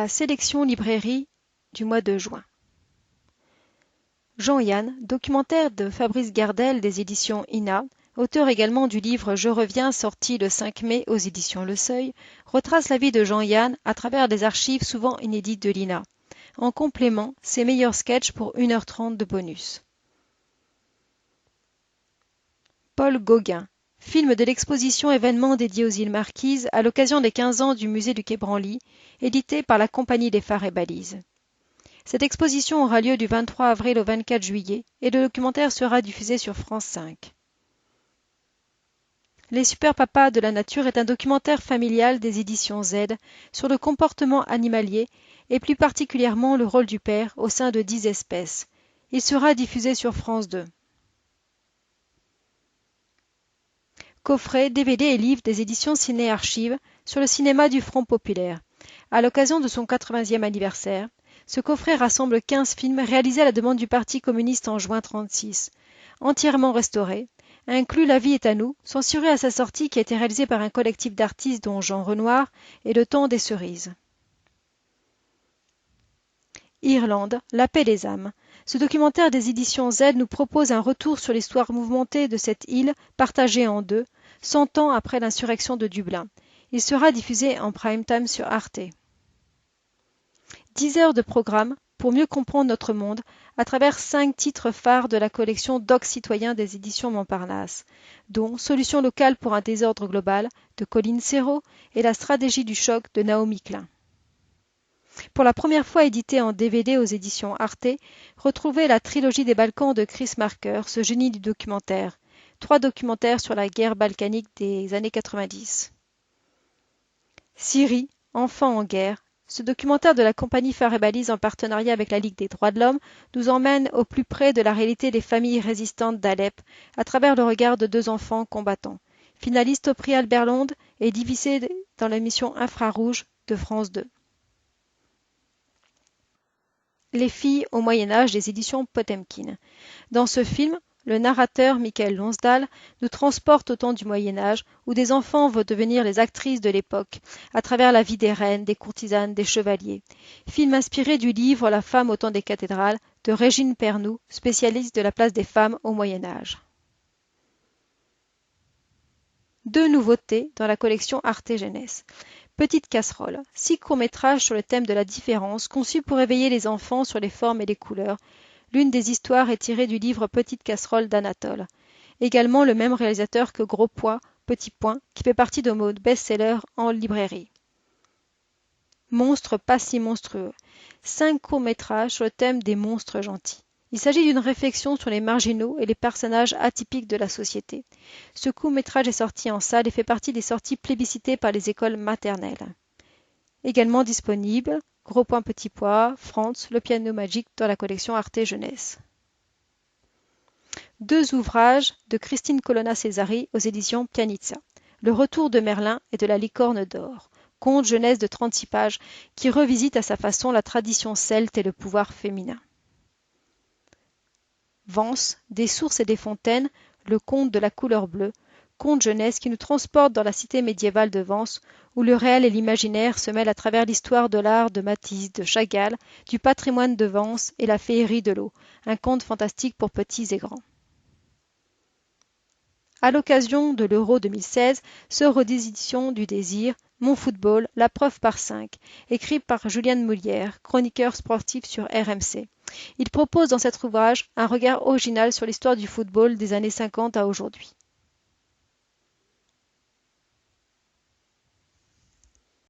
La sélection librairie du mois de juin. Jean-Yann, documentaire de Fabrice Gardel des éditions INA, auteur également du livre Je reviens sorti le 5 mai aux éditions Le Seuil, retrace la vie de Jean-Yann à travers des archives souvent inédites de l'INA. En complément, ses meilleurs sketchs pour 1h30 de bonus. Paul Gauguin, film de l'exposition événement dédié aux îles Marquises à l'occasion des 15 ans du musée du Quai Branly, édité par la Compagnie des Phares et Balises. Cette exposition aura lieu du 23 avril au 24 juillet et le documentaire sera diffusé sur France 5. Les super papas de la nature est un documentaire familial des éditions Z sur le comportement animalier et plus particulièrement le rôle du père au sein de 10 espèces. Il sera diffusé sur France 2. Coffret, DVD et livres des éditions Ciné Archives sur le cinéma du Front populaire. À l'occasion de son 80e anniversaire, ce coffret rassemble 15 films réalisés à la demande du Parti communiste en juin 1936. Entièrement restauré, inclut La vie est à nous, censuré à sa sortie qui a été réalisé par un collectif d'artistes dont Jean Renoir et Le temps des cerises. Irlande, La paix des âmes. Ce documentaire des éditions Z nous propose un retour sur l'histoire mouvementée de cette île partagée en deux, 100 ans après l'insurrection de Dublin. Il sera diffusé en prime time sur Arte. 10 heures de programme pour mieux comprendre notre monde à travers 5 titres phares de la collection Doc citoyen des éditions Montparnasse, dont Solutions locales pour un désordre global de Colline Serrault et La stratégie du choc de Naomi Klein. Pour la première fois édité en DVD aux éditions Arte, retrouvez la trilogie des Balkans de Chris Marker, ce génie du documentaire. 3 documentaires sur la guerre balkanique des années 90. Syrie, enfants en guerre. Ce documentaire de la compagnie Phares et Balises en partenariat avec la Ligue des droits de l'homme nous emmène au plus près de la réalité des familles résistantes d'Alep à travers le regard de 2 enfants combattants. Finaliste au prix Albert Londres et diffusé dans l'émission Infrarouge de France 2. Les filles au Moyen-Âge des éditions Potemkin. Dans ce film, le narrateur Michael Lonsdal nous transporte au temps du Moyen-Âge où des enfants vont devenir les actrices de l'époque, à travers la vie des reines, des courtisanes, des chevaliers. Film inspiré du livre La femme au temps des cathédrales de Régine Pernoud, spécialiste de la place des femmes au Moyen-Âge. 2 nouveautés dans la collection Arte Jeunesse. Petite casserole, 6 courts-métrages sur le thème de la différence conçus pour éveiller les enfants sur les formes et les couleurs. L'une des histoires est tirée du livre Petite casserole d'Anatole. Également le même réalisateur que Gros pois, Petit point, qui fait partie de mode best-seller en librairie. Monstres pas si monstrueux. 5 courts-métrages sur le thème des monstres gentils. Il s'agit d'une réflexion sur les marginaux et les personnages atypiques de la société. Ce court-métrage est sorti en salle et fait partie des sorties plébiscitées par les écoles maternelles. Également disponible, Gros point Petit pois, Franz, le piano magique dans la collection Arte Jeunesse. 2 ouvrages de Christine Colonna-Césari aux éditions Pianizza. Le retour de Merlin et de la licorne d'or. Conte jeunesse de 36 pages qui revisite à sa façon la tradition celte et le pouvoir féminin. Vence, des sources et des fontaines, le conte de la couleur bleue, conte jeunesse qui nous transporte dans la cité médiévale de Vence, où le réel et l'imaginaire se mêlent à travers l'histoire de l'art de Matisse, de Chagall, du patrimoine de Vence et la féerie de l'eau, un conte fantastique pour petits et grands. À l'occasion de l'Euro 2016, sort aux éditions du Désir, Mon football, la preuve par 5, écrit par Julien Moulière, chroniqueur sportif sur RMC. Il propose dans cet ouvrage un regard original sur l'histoire du football des années 50 à aujourd'hui.